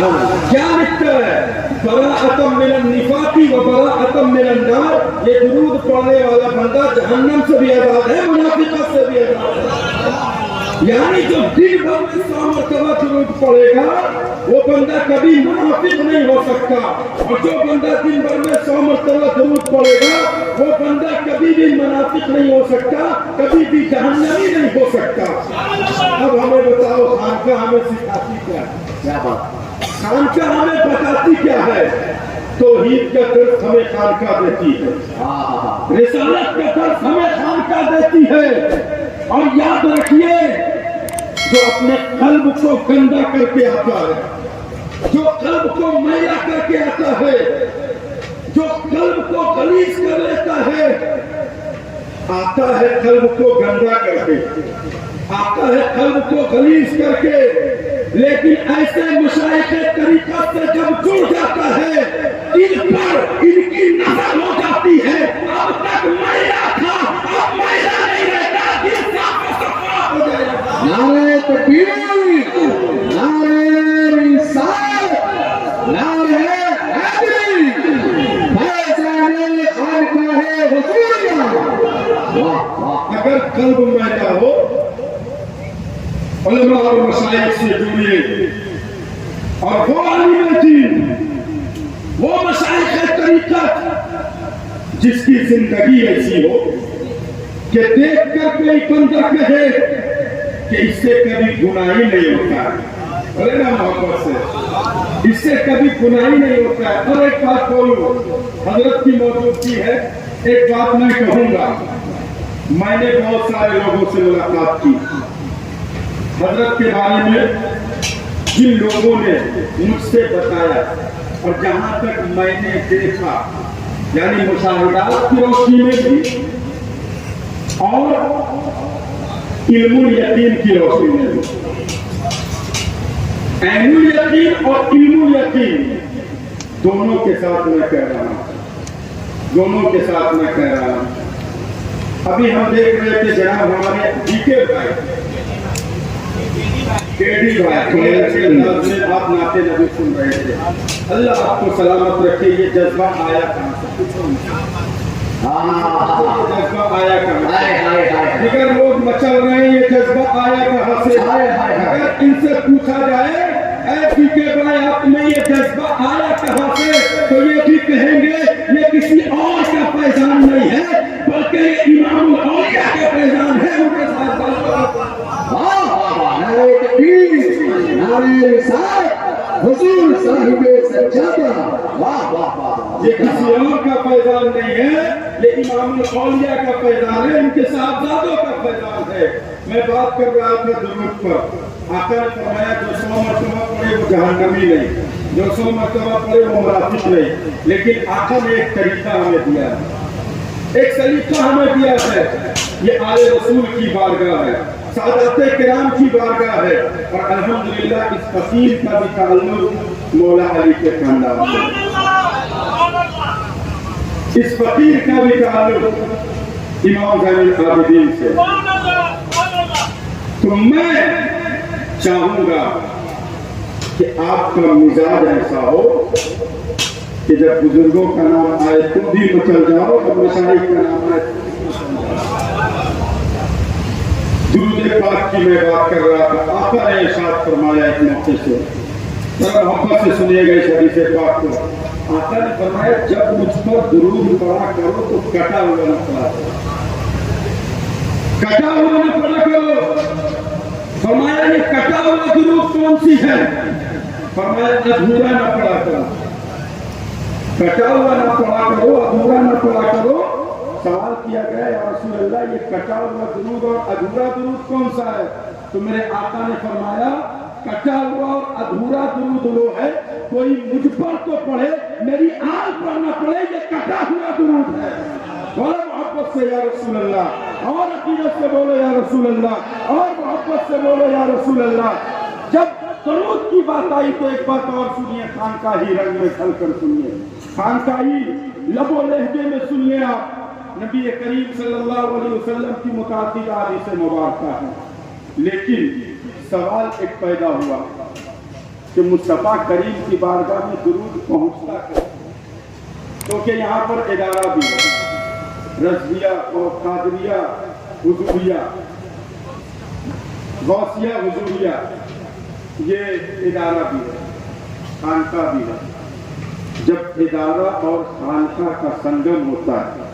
کیا لکھتا ہے؟ براءۃ من النفاق و براءۃ من النار، یہ درود پڑھنے والا بندہ جہنم سے بھی آزاد ہے، منافقت سے بھی آزاد ہے۔ یعنی جو دن بھر میں 100 مرتبہ درود پڑھے گا وہ بندہ کبھی منافق نہیں ہو سکتا، اور جو بندہ دن بھر میں 100 مرتبہ درود پڑھے گا وہ بندہ کبھی بھی منافق نہیں ہو سکتا، کبھی بھی جہنمی نہیں ہو سکتا۔ اب ہمیں بتاؤ خانقاہ ہمیں سکھاتی کیا ہے؟ کیا بات؟ خانقاہ ہمیں بتاتی کیا ہے؟ توحید کا درس ہمیں خانقاہ دیتی ہے، رسالت کا درس ہمیں خانقاہ دیتی ہے۔ اور یاد رکھیے، جو اپنے قلب کو گندا کر کے آتا ہے، جو قلب کو میلا کر کے آتا ہے، جو قلب کو غلیظ کر لیتا ہے، آتا ہے قلب کو گندا کر کے، آتا ہے قلب کو غلیظ کر کے، لیکن ایسے مشائخ طریقت سے جب جڑ جاتا ہے دل پر ان کی نظر ہو جاتی ہے، اب تک میلا تھا اب میلا نہیں رہتا، دل صاف و صفا ہو جائے گا۔ نعرہ تکبیر، نعرہ رسالت، نعرہ حیدری، فیضان خانقاہ رسولیہ۔ اگر قلب میلا ہو، علماء اور مشائخ سے جڑیے، اور وہ عالم دین، وہ مشائخ طریقت جس کی زندگی ایسی ہو کہ دیکھ کر کوئی بندہ کہے کہ اس سے کبھی گناہ ہی نہیں ہوتا ہے، بولے نا محبت سے، اس سے کبھی گناہ ہی نہیں ہوتا ہے۔ اور ایک بات بولوں، حضرت کی موجودگی ہے، ایک بات میں کہوں گا، میں نے بہت سارے لوگوں سے ملاقات کی، حضرت کے بارے میں جن لوگوں نے مجھ سے بتایا اور جہاں تک میں نے دیکھا، یعنی مشاہدات کی روشنی میں بھی اور علم الیقین کی روشنی میں بھی، عین الیقین اور علم الیقین دونوں کے ساتھ میں کہہ رہا ہوں، دونوں کے ساتھ میں کہہ رہا ہوں۔ ابھی ہم دیکھ رہے تھے جناب ہمارے ڈیکے بھائی، کیڈی بھائی میں آپ نعت نبی سن رہے تھے، اللہ آپ کو سلامت رکھے۔ یہ جذبہ آیا کہاں سے؟ جذبہ آیا کہاں سے؟ دیگر لوگ مچل رہے ہیں، یہ جذبہ آیا کہاں سے؟ اگر ان سے پوچھا جائے اے ڈیکے بھائی آپ میں یہ جذبہ آیا کہاں سے، تو یہ بھی کہیں گے یہ کسی اور کا فیضان نہیں ہے بلکہ یہ امام الاولیاء کا فیضان ہے، ان کے ساتھ نعرہ تکبیر، نعرہ رسالت، حضور صاحب سجادہ۔ واہ واہ واہ، یہ کسی اور کا فیضان نہیں ہے، یہ امام الاولیاء کا فیضان ہے، ان کے صاحبزادوں کا فیضان ہے۔ میں بات کر رہا تھا درود پر، آقا نے فرمایا جو 100 مرتبہ پڑھے وہ جہنمی نہیں، جو 100 مرتبہ پڑھے وہ منافق نہیں، لیکن آقا نے ایک طریقہ ہمیں دیا ہے، ایک سلیقہ ہمیں دیا ہے۔ یہ آل رسول کی بارگاہ ہے، سعادت کرام کی بارگاہ ہے، اور الحمدللہ اس فقیر کا بھی تعلق مولا علی کے خاندان سے، اس فقیر کا بھی تعلق امام زین العابدین سے۔ تو میں چاہوں گا کہ آپ کا مزاج ایسا ہو کہ جب بزرگوں کا نام آئے تم بھی مچل جاؤ، جب مشائخ کا نام آئے درود پاک کی میں بات کر رہا تھا۔ آقا نے ارشاد فرمایا ایک موقع سے، ذرا محبت سے سنیے گا اس حدیث پاک کو۔ آقا نے فرمایا جب مجھ پر درود پڑھا کرو تو کٹا ہوا نہ پڑھا کرو، کٹا ہوا نہ پڑھا کرو۔ فرمایا یہ کٹا ہوا درود کون سی ہے؟ فرمایا ادھورا نہ پڑھا کرو، کٹا ہوا نہ پڑھا کرو، ادھورا نہ پڑھا کرو۔ سوال کیا گیا یا رسول اللہ یہ کٹا ہوا درود اور ادھورا درود کون سا ہے؟ تو میرے آقا نے فرمایا کٹا ہوا اور ادھورا درود وہ ہے کوئی مجھ پر تو پڑھے میری آل پر نہ پڑھے، یہ کٹا ہوا درود ہے۔ بولے محبت سے یا رسول اللہ، اور عقیدت سے بولو یا رسول اللہ، اور محبت سے بولو یا رسول اللہ۔ جب درود کی بات آئی تو ایک بات اور سنیے، خانقاہی رنگ میں کھل کر سنیے، خانقاہی لب و لہجے میں سنیے آپ۔ نبی کریم صلی اللہ علیہ وسلم کی متعدد احادیث مبارکہ ہیں، لیکن سوال ایک پیدا ہوا کہ مصطفیٰ کریم کی بارگاہ میں درود پہنچتا ہے، کیونکہ یہاں پر ادارہ بھی ہے، رضویہ اور قادریہ حضوریہ، غوثیہ حضوریہ، یہ ادارہ بھی ہے، خانقاہ بھی ہے۔ جب ادارہ اور خانقاہ کا سنگم ہوتا ہے،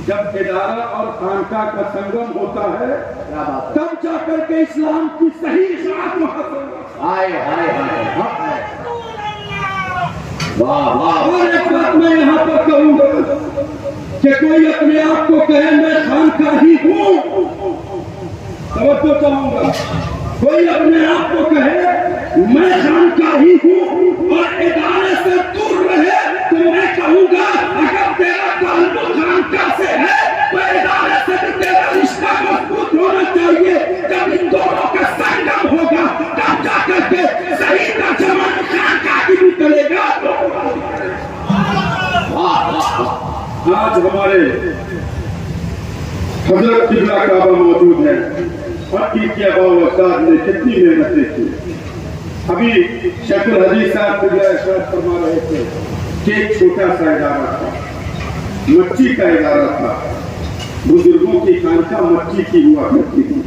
جب ادارہ اور خانقاہ کا سنگم ہوتا ہے، تب جا کر کے اسلام کی صحیح اشاعت محاصر اور ایک بات میں یہاں پر کہوں گا کہ کوئی اپنے آپ کو کہے میں خانقاہی ہوں، توجہ چاہوں گا، کوئی اپنے آپ کو کہے میں خانقاہی ہوں اور ادارے سے دور رہے، تو میں کہوں گا اگر تیرا تعلق خانقاہ سے ہے تو ادارے سے بھی تیرا رشتہ مضبوط ہونا چاہیے۔ جب ان دونوں کا سنگم ہوگا تب جا کر کے صحیح ترجمہ خانقاہی بھی کرے گا۔ آج ہمارے حضرت قبلہ کعبہ موجود ہے اور ان کے آباء و اجداد نے کتنی محنتیں کی۔ ابھی شیخ الحدیث صاحب قبلہ ارشاد فرما رہے تھے کہ ایک چھوٹا سا ادارہ تھا، مٹی کا ادارہ تھا، بزرگوں کی خانقاہ مٹی کی ہوا کرتی تھی،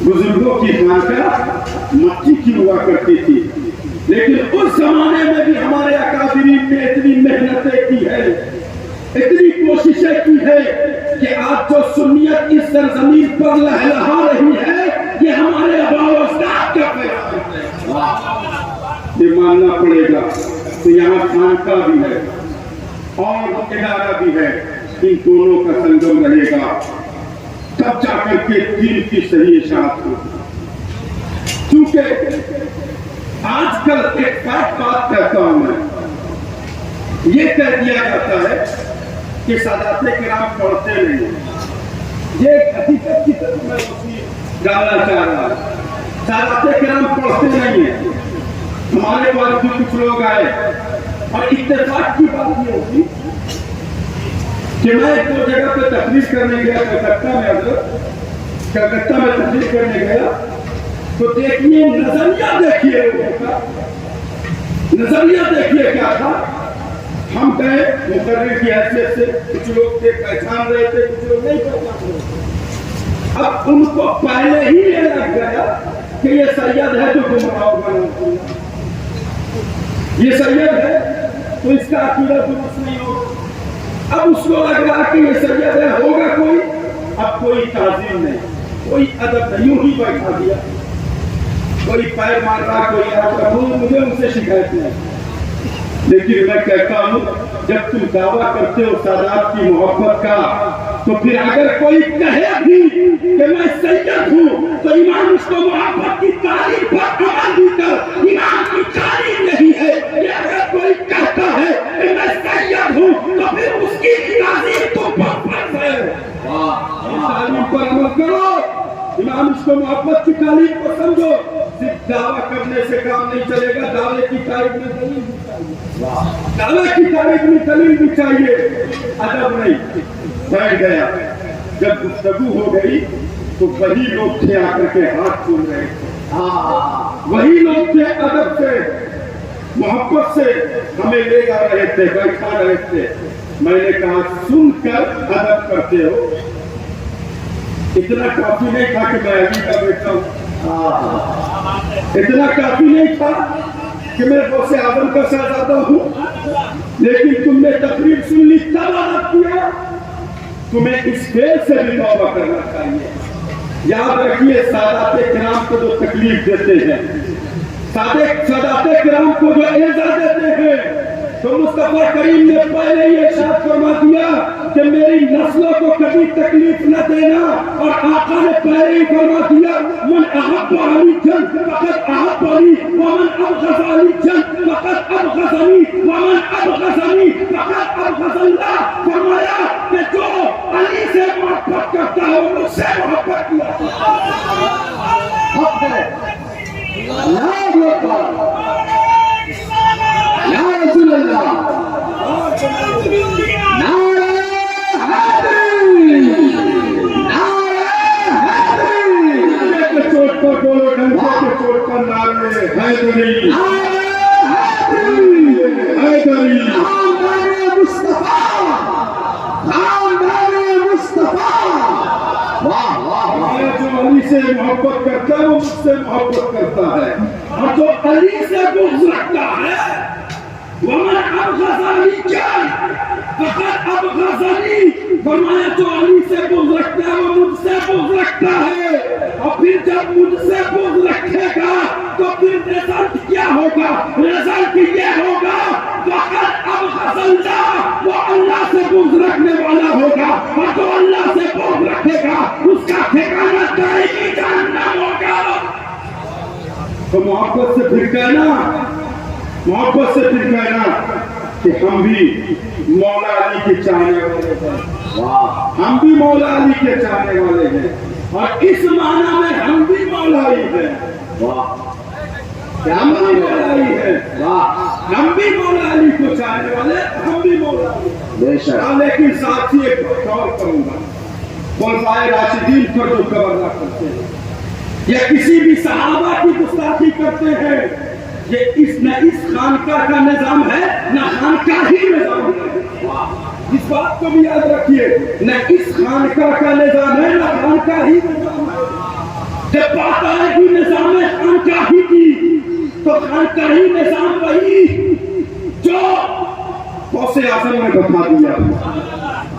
بزرگوں کی خانقاہ مٹی کی ہوا کرتی تھی، لیکن اس زمانے میں بھی ہمارے اکابرین نے اتنی محنتیں کی ہے، اتنی کوششیں کی ہے کہ آج جو سنیت اس سرزمین پر لہلہا رہی ہے یہ ہمارے آباء و اجداد کا پیغام ہے۔ یہ ماننا پڑے گا کہ یہاں خانقاہ بھی ہے اور ادارہ بھی ہے، ان دونوں کا سنگم رہے گا تب جا کر کے دین کی صحیح اشاعت ہوگی۔ کیونکہ آج کل ایک بات کہتا ہوں میں، یہ کہہ دیا جاتا ہے کہ سادات کرام پڑھتے نہیں ہیں، یہ ایک حقیقت کی طرف میں ڈالنا چاہ رہا ہوں۔ سادات کرام پڑھتے نہیں ہیں، ہمارے پاس بھی کچھ لوگ آئے اور اتفاق کی بات یہ ہوگی کہ میں ایک دو جگہ پہ تقریر کرنے گیا کلکتہ میں تقریر کرنے گیا تو دیکھیے نظریہ دیکھیے لوگوں کا، نظریہ دیکھیے کیا تھا۔ ہم گئے مقرر کی حیثیت سے، کچھ لوگ تھے پہچان رہے تھے، کچھ لوگ نہیں پہچان رہے تھے۔ اب ان کو پہلے ہی یہ لگ گیا کہ یہ سید ہے جو گمراہ ہوگا، یہ سید ہے تو اس کا عقیدہ درست نہیں ہوگا۔ اب اس کو لگ رہا کہ یہ سید ہے، ہوگا کوئی، اب کوئی تعظیم نہیں، کوئی ادب نہیں، یوں ہی بیٹھا دیا، کوئی پیر مار رہا، کوئی مجھے ان سے شکایت نہیں۔ لیکن میں کہتا ہوں جب تم دعویٰ کرتے ہو سادات کی محبت کا تو پھر اگر کوئی کہے بھی کہ میں سید ہوں تو امام اس کو محبت کی تعریف پر عمل بھی کر، امام کی تعریف نہیں ہے کہ اگر کوئی کہتا ہے کہ میں سید ہوں تو پھر اس کی تعریف تو فرض ہے۔ تعلیم پر عمل کرو، امام اس کو محبت کی تعریف کو سمجھو۔ صرف دعویٰ کرنے سے کام نہیں چلے گا، دعوے کی تعریف میں دلیل بھی چاہیے، دعوے کی تعریف میں دلیل بھی چاہیے، ادب نہیں۔ بیٹھ گیا، جب گفتگو ہو گئی تو وہی لوگ تھے آ کر کے ہاتھ چوم رہے تھے، وہی لوگ تھے ادب سے محبت سے ہمیں لے جا رہے تھے، بیٹھا رہے تھے۔ میں نے کہا سن کر ادب کرتے ہو، اتنا کافی نہیں تھا کہ میں علی کا بیٹا ہوں، اتنا کافی نہیں تھا کہ میں غوث اعظم کا شہزادہ ہوں، لیکن تم نے تقریر سن لی تب ادب کیا۔ تمہیں اس فعل سے بھی توبہ کرنا چاہیے۔ یاد رکھیے سادات کرام کو جو تکلیف دیتے ہیں، سادات کرام کو جو ایذا دیتے ہیں، تو مصطفیٰ کریم نے پہلے یہ ارشاد فرما دیا کہ میری نسلوں کو کبھی تکلیف نہ دینا، اور آقا نے پہلے ہی فرما دیا من احب علی جن فقط احبنی ومن ابغض علی جن فقط ابغضنی ومن ابغضنی فقط ابغض اللہ۔ فرمایا کہ جو علی سے محبت کرتا ہے وہ مجھ سے محبت کیا حق ہے۔ یا رسول اللہ، نعرہ حیدری، نعرہ حیدری، چوٹ پر بولو، ڈنڈے کے چوٹ پر نعرے حیدری خاندان مصطفیٰ، خاندان مصطفیٰ، واہ واہ واہ، جو علی سے محبت کرتا ہے وہ مجھ سے محبت کرتا ہے، اور جو علی سے بغض رکھتا ہے وَمَنْ أَبْغَضَنِي فَقَدْ أَبْغَضَنِي، فرمایا جو علی سے بغض رکھتا ہے وہ مجھ سے بغض رکھتا ہے، اور پھر جب مجھ سے بغض رکھے گا تو پھر رزلٹ کیا ہوگا؟ رزلٹ یہ ہوگا فَقَدْ أَبْغَضَ اللَّهُ، وہ اللہ سے بغض رکھنے والا ہوگا، اور جو اللہ سے بغض رکھے گا اس کا ٹھکانہ دائمی جہنم ہوگا۔ تو محبت سے پھر کہنا، محبت سے پھر کہنا کہ ہم بھی مولا علی کے چاہنے والے ہیں، ہم بھی مولا علی کے چاہنے والے ہیں، اور اس معنی میں ہم بھی مولا علی ہیں، ہم بھی مولا علی ہیں، ہم بھی مولا علی کو چاہنے والے، ہم بھی مولا علی۔ لیکن ساتھ ہی ایک بات اور کروں گا، خلفائے راشدین پر جو گورنر کرتے ہیں یا کسی بھی صحابہ کی گستاخی کرتے ہیں، یہ نہ اس خانقاہ کا نظام ہے نہ خانقاہی نظام ہے، اس بات کو بھی یاد رکھیے، نہ اس خانقاہ کا نظام ہے نہ خانقاہی نظام ہے۔ جب بات آئے گی نظام خانقاہی کی تو خانقاہی نظام وہی جو غوث اعظم نے بتا دیا،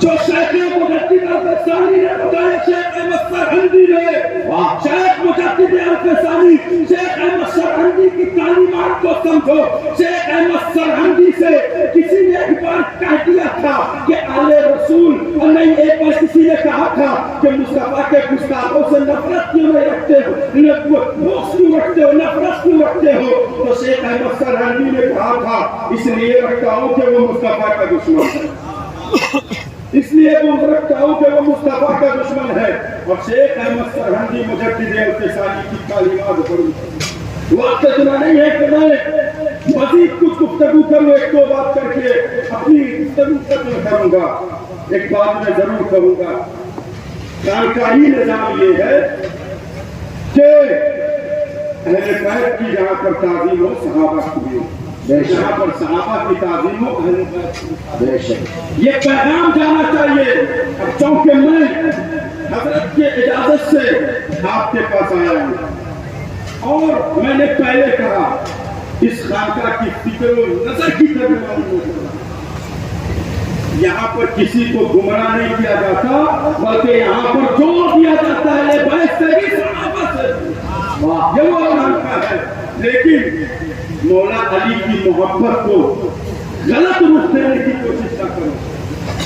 جو شیخ مجدد الفسانی نے بتایا، شیخ احمد سرہندی نے، شیخ مجدد الفسانی، شیخ احمد سرہندی کی تعلیمات کو سمجھو۔ شیخ احمد سرہندی سے کسی نے ایک بار کہہ دیا تھا کہ آل رسول، اور نہیں ایک بار کسی نے کہا تھا کہ مصطفیٰ کے گستاخوں سے نفرت کیوں نہیں رکھتے ہو، بغض کیوں رکھتے ہو، نفرت کیوں رکھتے ہو؟ تو شیخ احمد سرہندی نے کہا تھا اس لیے رکھتا ہوں کہ وہ مصطفیٰ کا دشمن ہے، اس لیے بغض رکھتا ہوں کہ وہ مصطفیٰ کا دشمن ہے۔ اور شیخ احمد سرہندی مجدد الفسانی کی تعلیمات پڑھی، وقت اتنا نہیں ہے کہ میں مزید کچھ گفتگو کروں، ایک دو بات کر کے اپنی گفتگو ختم کروں گا۔ ایک بات میں ضرور کروں گا، خانقاہی نظام یہ ہے کہ اہل بیت کی جہاں پر تعظیم ہو صحابہ کی ہو، جہاں پر صحابہ کی تعظیم ہو اہل بیت کی، یہ پیغام جانا چاہیے۔ اب چونکہ میں حضرت کی اجازت سے آپ کے پاس آیا ہوں، اور میں نے پہلے کہا اس خانقاہ کی فکر و نظر کی کرنے والی یہاں پر کسی کو گمراہ نہیں کیا جاتا، بلکہ یہاں پر زور دیا جاتا ہے بیت سے بھی صحابہ سے، یہ وہ خانقاہ ہے۔ لیکن مولا علی کی محبت کو غلط رخ دینے کی کوشش نہ کرو،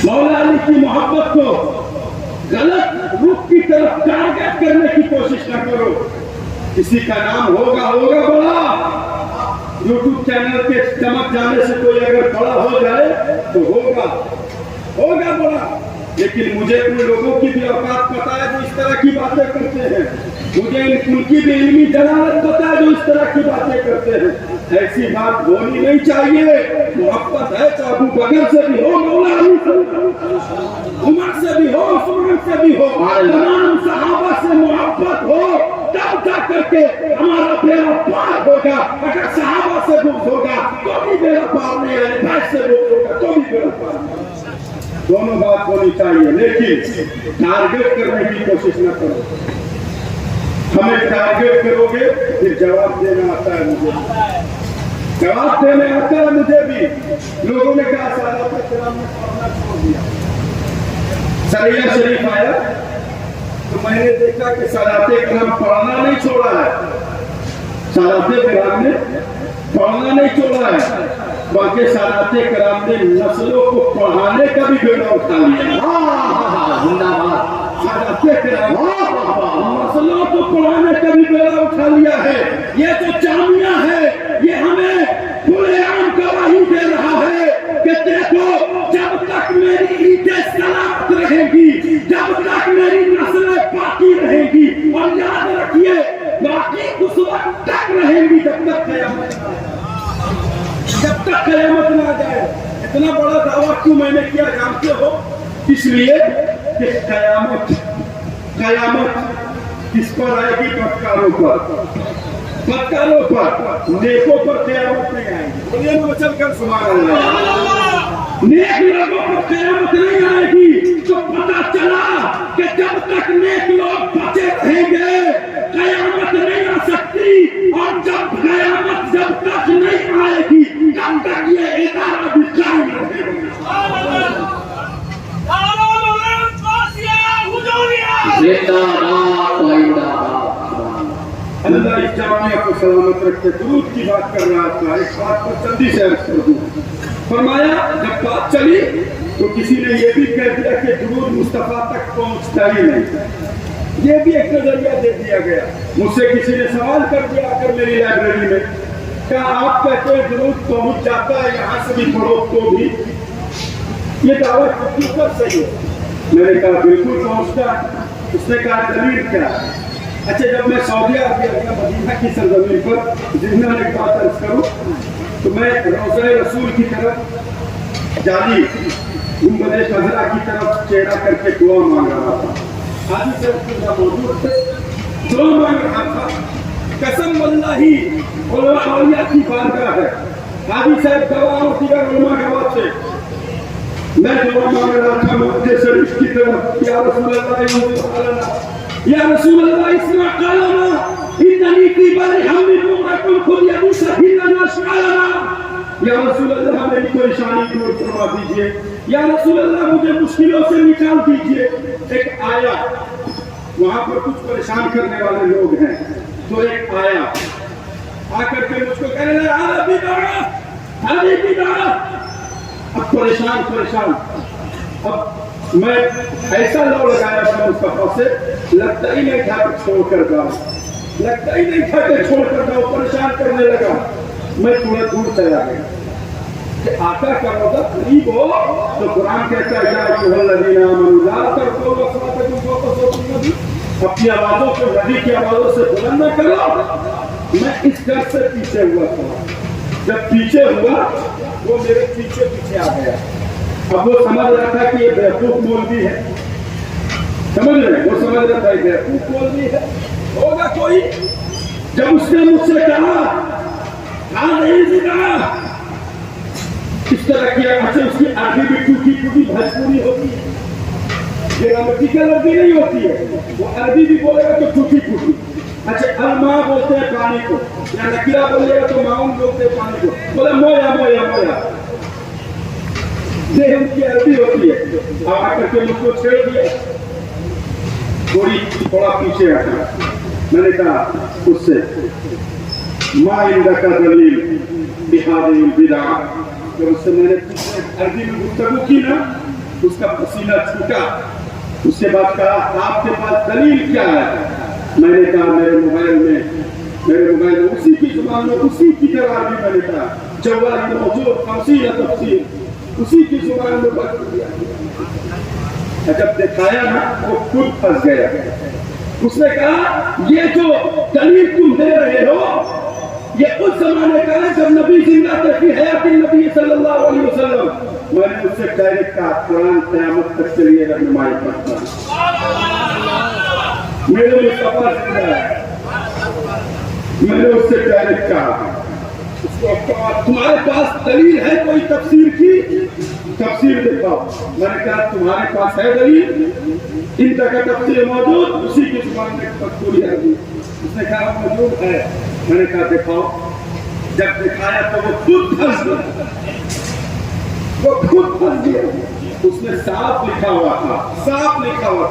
مولا علی کی محبت کو غلط رخ کی طرف ٹارگٹ کرنے کی کوشش نہ کرو۔ کسی کا نام ہوگا بڑا، یوٹیوب چینل کے چمک جانے سے کوئی اگر بڑا ہو جائے تو ہوگا بڑا، لیکن مجھے ان لوگوں کی بھی اوقات پتا ہے جو اس طرح کی باتیں کرتے ہیں، مجھے ان کی بھی علمی دلالت پتا ہے جو اس طرح کی باتیں کرتے ہیں۔ ایسی بات ہونی نہیں چاہیے۔ محبت ہے تو ابو بکر سے بھی ہو، مولا علی سے بھی ہو، عمر سے بھی ہو، عثمان سے بھی ہو، تمام صحابہ سے محبت ہو، تب جا کر کے ہمارا بیڑا پار ہوگا۔ اگر صحابہ سے بغض ہوگا تو بھی بیڑا پار نہیں ہے، بیت سے بغض ہوگا تو بھی بیڑا پار نہیں ہے۔ دونوں بات ہونی چاہیے، لیکن ٹارگٹ کرنے کی کوشش نہ کرو۔ ہمیں ٹارگٹ کرو گے پھر جواب دینا آتا ہے مجھے، جواب دینے آتا ہے مجھے بھی۔ لوگوں نے کہا سادات کرام نے پڑھنا چھوڑ دیا، سریہ شریف آیا تو میں نے دیکھا کہ سادات کرام پڑھنا نہیں چھوڑا ہے، سادات کرام نے پڑھنا نہیں چھوڑا ہے، بلکہ سادات کرام نے نسلوں کو پڑھانے کا بھی بیڑا اٹھا لیا۔ سادات کرام نسلوں کو پڑھانے کا بھی بیڑا اٹھا لیا ہے۔ یہ تو جامعہ ہے، یہ ہمیں کھلے عام گواہی دے رہا ہے کہ دیکھو جب تک میری اینٹیں سلامت رہیں گی، جب تک میری نسلیں باقی رہیں گی، اور یاد رکھیے باقی اس وقت تک رہیں گی جب تک قیامت نہ آئے، جب تک قیامت نہ آ جائے۔ اتنا بڑا دعویٰ کیوں میں نے کیا جانتے ہو؟ اس لیے کہ قیامت کس پر آئے گی؟ بدکاروں پر، بدکاروں پر نیکوں پر قیامت نہیں آئے گی. بولیے نا چل کر سبحان اللہ. نیک لوگوں پر قیامت نہیں آئے گی. تو پتہ چلا کہ جب تک نیک لوگ بچے رہیں گے قیامت نہیں آ سکتی, اور جب قیامت جب تک نہیں آئے گی تب تک یہ ادارہ بھی قائم رہے گا. اللہ اس جامعہ کو سلامت رکھے. درود کی بات کر رہا تھا, ایک بات پر جلدی سے عرض کر دوں. فرمایا جب بات چلی تو کسی نے یہ بھی کہہ دیا کہ درود مصطفیٰ تک پہنچتا ہی نہیں. یہ بھی ایک نظریہ دے دیا گیا. مجھ سے کسی نے سوال کر دیا آ کر میری لائبریری میں, کہا آپ کہتے ہیں درود پہنچ جاتا ہے یہاں سے بھی پڑھو تو بھی, یہ دعوت کیوں پر صحیح ہے؟ میں نے کہا بالکل پہنچتا ہے. اس نے کہا دلیل کیا ہے؟ اچھا جب میں سعودی عربیہ گیا مدینہ کی سرزمین پر, جن میں ایک بات عرض کروں تو میں روضہ رسول کی طرف جالی گنبد خضرا کی طرف چہرہ کر کے دعا مانگ رہا تھا. حاجی صاحب موجود تھے, دعا مانگ رہا تھا. قسم واللہ علماء اولیاء کی بارگاہ ہے. حاجی صاحب گواہ اور دیگر علماء گواہ تھے. میں دعا مانگ رہا تھا مکے شریف کی طرف, یا رسول اللہ یا رسول اللہ اسمع قالنا اننی فی بر ہم نورکم خود یدوس ہلنا شعلنا. یا رسول اللہ میری پریشانی دور فرما دیجئے, یا رسول اللہ مجھے مشکلوں سے نکال دیجئے. ایک آیا, وہاں پر کچھ پریشان کرنے والے لوگ ہیں, تو ایک آیا آ کر کے مجھ کو کہنے لگا عربی دعا عربی دعا. اب پریشان اب میں ایسا لو لگایا تھا مصطفیٰ سے, لگتا ہی نہیں تھا چھوڑ کر جاؤں, لگتا ہی نہیں تھا کہ چھوڑ کر جاؤں. پریشان کرنے لگا. میں تھوڑا دور چلا گیا کہ آقا کا روضہ قریب ہو تو قرآن کہتا ہے یا ایھا الذین آمنوا لا ترفعوا اصواتکم فوق صوت النبی, اپنی آوازوں کو نبی کی آوازوں سے بلند نہ کرو. میں اس ڈر سے پیچھے ہوا تھا. جب پیچھے ہوا وہ میرے پیچھے آ گیا. اب وہ سمجھ رہا تھا کہ یہ بیوقوف مولوی ہے, سمجھ رہے, وہ سمجھ رہا تھا یہ بیوقوف مولوی ہے, ہوگا کوئی. جب اس نے مجھ سے کہا ہاں نہیں سکھا اس طرح کیا, اچھا اس کی عربی بھی ٹوٹی بھوجپوری ہوتی ہے, گرامٹیکل عربی نہیں ہوتی ہے, وہ عربی بھی بولے گا تو ٹوٹی. اچھا الماء بولتے ہیں پانی کو, یا نکیرہ بولے گا تو معاون بولتے ہیں پانی کو. بولے مویا یہ ان کی عربی ہوتی ہے. اب آ کر کے مجھ کو چھیڑ دیا, تھوڑا پیچھے ہٹا. میں نے کہا اس سے ما عندک دلیل بہذه البدع. جب اس سے میں نے عربی میں گفتگو کی نا, اس کا پسینہ چھوٹا. اس کے بعد کہا آپ کے پاس دلیل کیا ہے؟ میں نے کہا میرے موبائل میں اسی کی زبان میں اسی کی طرح عربی میں نے کہا جوال موجود تفسیر تفسیر اسی کی زبان میں بات کیا. جب دکھایا نا وہ خود پھنس گیا. اس نے کہا یہ جو دلیل تم دے رہے ہو یہ اس زمانے کا ہے جب نبی زندہ تھے فی حیات النبی صلی اللہ علیہ وسلم. میں نے اس سے ڈائریکٹ کہا قرآن قیامت تک کے لیے رہنمائی کرتا ہے. میرے مصطفیٰ زندہ ہے. میں نے اس سے ڈائریکٹ کہا تمہارے پاس دلیل ہے کوئی تفسیر کی؟ تفسیر دکھاؤ. میں نے کہا تمہارے پاس ہے دلیل؟ ان کا تفسیر موجود اسی کی زبان میں پوری عربی. اس نے کہا موجود ہے. میں نے کہا دکھاؤ. جب دکھایا تو وہ خود پھنس گیا. اس میں صاف لکھا ہوا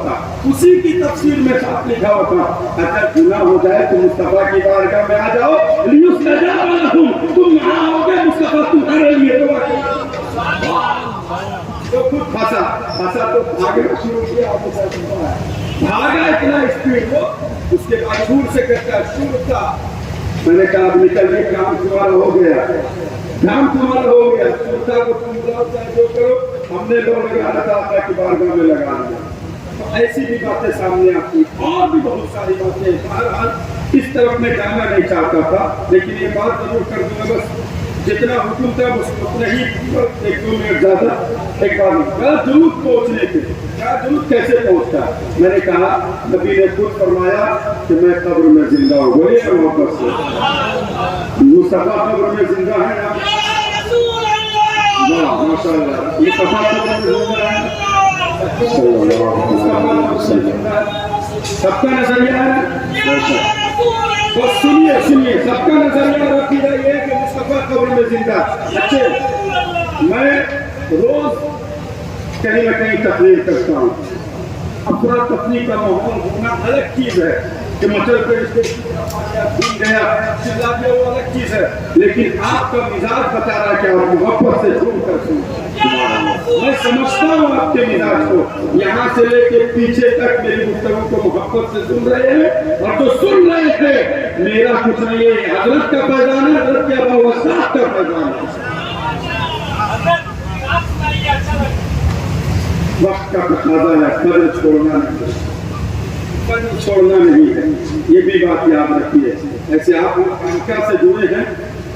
تھا اسی کی تفسیر میں صاف لکھا ہوا تھا اگر گناہ ہو جائے تو مصطفیٰ کی بارگاہ میں آ جاؤ لیستجاب لکم, تم یہاں ہو گے مصطفیٰ تمہارے لیے دعا کرے. تو خود پھنسا تو بھاگنا شروع کیا. بھاگا اتنا اسپیڈ وہ. اس کے بعد شور سے کہتا شور تھا. میں نے کہا اب نکل یہ کام تمہارا ہو گیا. سرتا کو تم جاؤ چاہے جو کرو, ہم نے لوگ لگانا تھا اللہ کی بارگاہ میں لگا دیا. تو ایسی بھی باتیں سامنے آتی اور بھی بہت ساری باتیں. بہرحال اس طرف میں جانا نہیں چاہتا تھا, لیکن یہ بات ضرور کر دوں گا بس جتنا حکم تھا اس اتنا ہی. ایک دو منٹ زیادہ ایک بات درود پہنچنے کے کہا درود کیسے پہنچتا؟ میں نے کہا نبی نے خود فرمایا کہ میں قبر میں زندہ ہوں. بولیے نا محبت سے. مصطفیٰ قبر میں زندہ ہے نا؟ واہ ماشاء اللہ. مصطفیٰ قبر میں زندہ ہے. سب کا نظریہ ہے. بس سنیے سنیے, سب کا نظریہ رکھیے یہ کہ مصطفیٰ قبر میں زندہ. اچھے میں روز کہیں نہ کہیں تقریر کرتا ہوں. افراتفری کا ماحول ہونا الگ چیز ہے کہ مچل پہ اس کے بھول گیا چلا گیا, وہ الگ چیز ہے. لیکن آپ کا مزاج بتا رہا ہے کہ آپ محبت سے سن کر سنیں. میں سمجھتا ہوں آپ کے مزاج کو. یہاں سے لے کے پیچھے تک میری گفتگو کو محبت سے سن رہے ہیں, اور جو سن رہے تھے میرا کچھ نہیں ہے, حضرت کا پیغام ہے, حضرت کے ابا وسط کا پیغام ہے. وقت کا تقاضا ہے, قدر چھوڑنا نہیں, قدر چھوڑنا نہیں ہے. یہ بھی بات یاد رکھیے. ایسے آپ خانقاہ سے جڑے ہیں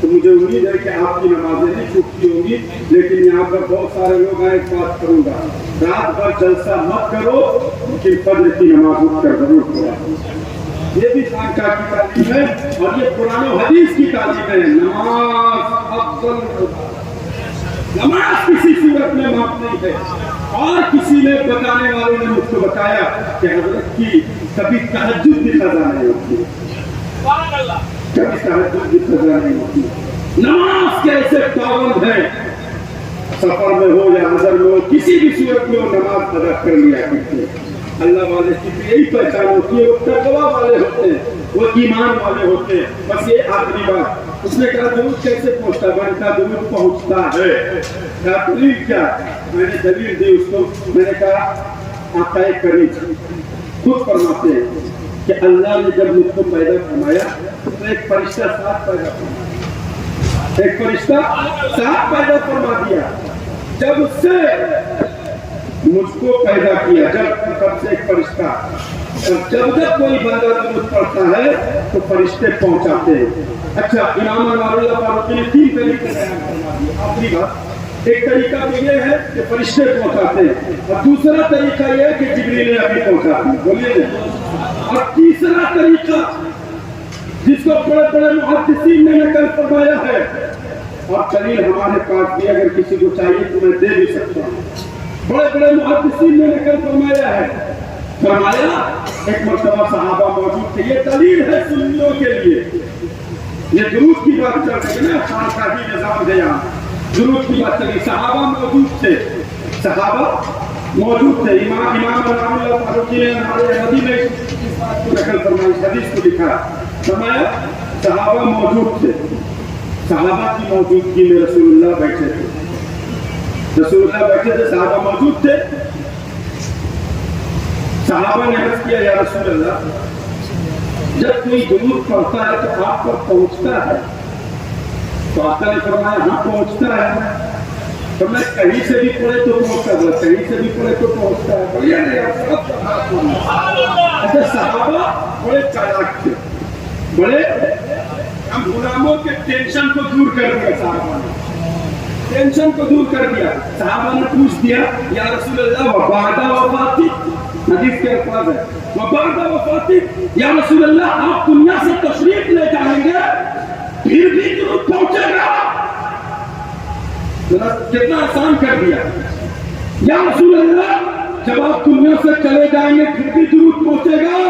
تو مجھے امید ہے کہ آپ کی نمازیں نہیں چھوٹتی ہوں گی, لیکن یہاں پر بہت سارے لوگ ہیں. ایک بات کروں گا, رات بھر جلسہ مت کرو, لیکن فجر کی نماز اٹھ کر ضرور پڑھو. یہ بھی خانقاہ کی تعلیم ہے, اور یہ قرآن و حدیث کی تعلیم ہے. نماز افضل, نماز کسی صورت میں معاف نہیں ہے. اور کسی نے بتانے والوں نے مجھ کو بتایا کہ حضرت کی کبھی تہجد کی قضا نہیں ہوتی, کبھی تہجد کی قضا نہیں ہوتی. نماز کے ایسے پابند ہیں, سفر میں ہو یا حضر میں ہو, کسی بھی صورت میں وہ نماز ادا کر لیا کرتے ہیں. اللہ والے کی یہی پہچان ہوتی ہے, وہ تقویٰ والے ہوتے ہیں, وہ ایمان والے ہوتے ہیں. بس یہ آخری بات. اس نے کہا درود کیسے پہنچتا؟ میں نے کہا درود پہنچتا ہے. کہا دلیل کیا؟ میں نے دلیل دی اس کو. میں نے کہا آقا کریم خود فرماتے ہیں کہ اللہ نے جب مجھ کو پیدا فرمایا تو ایک فرشتہ ساتھ پیدا فرمایا, ایک فرشتہ ساتھ پیدا فرما دیا. جب اس سے مجھ کو پیدا کیا, جب سے ایک فرشتہ, جب کوئی بندہ درود پڑھتا ہے تو فرشتے پہنچاتے ہیں. اچھا, امام اللہ فاروقی نے 3 طریقے بیان فرما دیے. آخری بات, ایک طریقہ تو یہ ہے کہ فرشتے پہنچاتے ہیں, اور دوسرا طریقہ یہ ہے کہ جبریل ابھی پہنچاتے ہیں. بولیے نا. اور تیسرا طریقہ جس کو بڑے بڑے محدثین نے نقل فرمایا ہے, اور دلیل ہمارے پاس بھی اگر کسی کو چاہیے تو میں دے بھی سکتا ہوں. بڑے بڑے محدثین نے نقل فرمایا ہے. فرمایا ایک مرتبہ صحابہ موجود تھے. یہ دلیل ہے سنیوں کے لیے. یہ درود کی بات چل رہی ہے نا, خانقاہی نظام ہے یہاں, درود کی بات چل رہی. صحابہ موجود تھے, صحابہ موجود تھے. امام اللہ فاروقی نے ہمارے حدیث میں اس بات کو نقل فرمائی, حدیث کو لکھا. فرمایا صحابہ موجود تھے, صحابہ کی موجودگی میں رسول اللہ بیٹھے تھے. رسول اللہ بیٹھے تھے, صحابہ موجود تھے. صحابہ نے عرض کیا, یا رسول اللہ جب کوئی درود پڑھتا ہے تو آپ پر پہنچتا ہے؟ تو آقا نے فرمایا ہاں پہنچتا ہے. تو میں کہیں سے بھی پڑھے تو پہنچتا ہے, کہیں سے بھی پڑھے تو پہنچتا ہے. بڑھیا نہیں. اچھا, صحابہ بڑے چالاک تھے, بڑے, ہم غلاموں کے ٹینشن کو دور کر دیا. صحابہ نے ٹینشن کو دور کر دیا. صحابہ نے پوچھ دیا, یا رسول اللہ وبعد وفاتی, حدیث کے الفاظ ہے وبعد وفاتی, یا رسول اللہ آپ دنیا سے تشریف لے جائیں گے پھر بھی درود پہنچے گا؟ کتنا آسان کر دیا. یا رسول اللہ جب آپ دنیا سے چلے جائیں گے پھر بھی درود پہنچے گا؟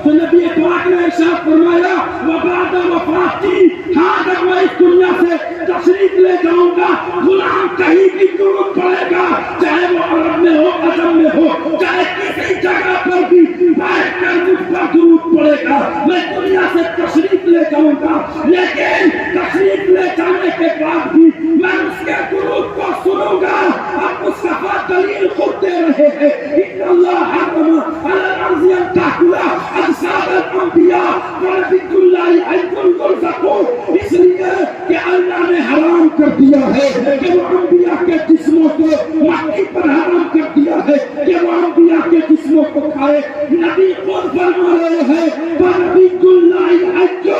تو نبی پاک نے ارشاد فرمایا وبعد وفاتی, ہاں جب میں اس دنیا سے تشریف لے جاؤں گا غلام کہیں بھی درود پڑے گا, چاہے وہ عرب میں ہو, عجم میں ہو, چاہے کسی جگہ پر بھی بیٹھ کر مجھ پر درود پڑے گا. میں دنیا سے تشریف لے جاؤں گا, لیکن تشریف لے جانے کے بعد بھی میں اس کے درود کو سنوں گا. اب مصطفیٰ دلیل خود دے رہے ہیں, ان اللہ حرم علی الارض ان تاکل اجساد الانبیاء ورزق اللہ حی یرزقون, اس لیے کہ اللہ نے حرام کر دیا ہے کہ وہ انبیاء کے جسموں کو مٹی پر حرام کر دیا ہے کہ وہ انبیاء کے جسموں کو کھائے. نبی خود فرما رہے ہیں ورزق اللہ حی,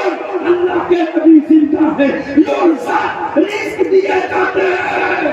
اللہ کے نبی زندہ ہے, رزق دیے جاتے ہیں.